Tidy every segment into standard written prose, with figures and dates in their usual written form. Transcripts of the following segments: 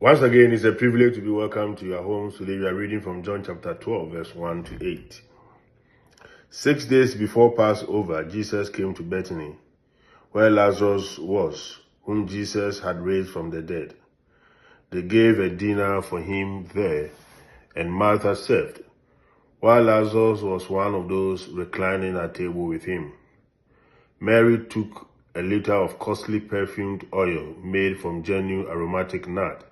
Once again, it's a privilege to be welcomed to your homes. Today we are reading from John chapter 12, verse 1 to 8. 6 days before Passover, Jesus came to Bethany, where Lazarus was, whom Jesus had raised from the dead. They gave a dinner for him there, and Martha served, while Lazarus was one of those reclining at table with him. Mary took a liter of costly perfumed oil made from genuine aromatic nard,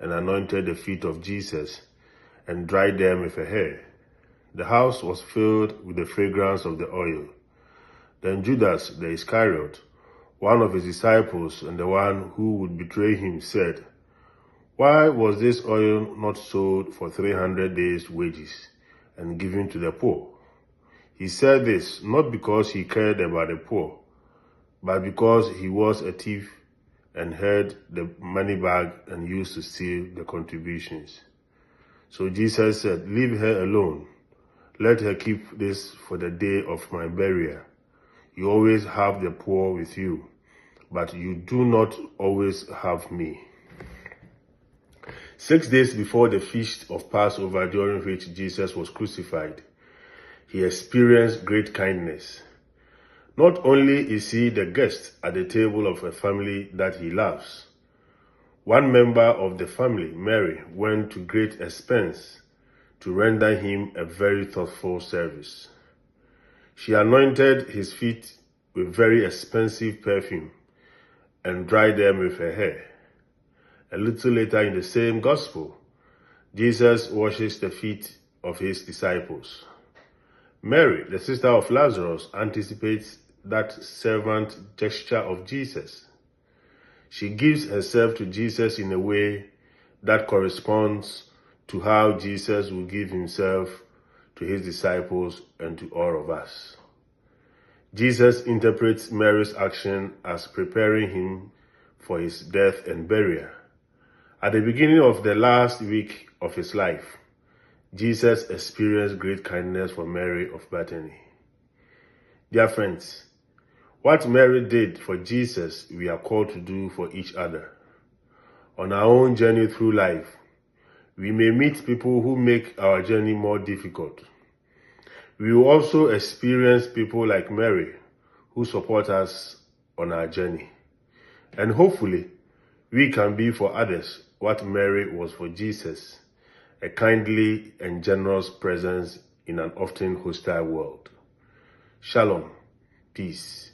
and anointed the feet of Jesus, and dried them with her hair. The house was filled with the fragrance of the oil. Then Judas the Iscariot, one of his disciples and the one who would betray him, said, "Why was this oil not sold for 300 days' wages and given to the poor?" He said this not because he cared about the poor, but because he was a thief and had the money bag and used to steal the contributions. So Jesus said, "Leave her alone. Let her keep this for the day of my burial. You always have the poor with you, but you do not always have me." 6 days before the feast of Passover, during which Jesus was crucified, he experienced great kindness. Not only is he the guest at the table of a family that he loves, one member of the family, Mary, went to great expense to render him a very thoughtful service. She anointed his feet with very expensive perfume and dried them with her hair. A little later in the same gospel, Jesus washes the feet of his disciples. Mary, the sister of Lazarus, anticipates that servant gesture of Jesus. She gives herself to Jesus in a way that corresponds to how Jesus will give himself to his disciples and to all of us. Jesus interprets Mary's action as preparing him for his death and burial. At the beginning of the last week of his life, Jesus experienced great kindness for Mary of Bethany. Dear friends, what Mary did for Jesus, we are called to do for each other. On our own journey through life, we may meet people who make our journey more difficult. We will also experience people like Mary who support us on our journey. And hopefully, we can be for others what Mary was for Jesus, a kindly and generous presence in an often hostile world. Shalom. Peace.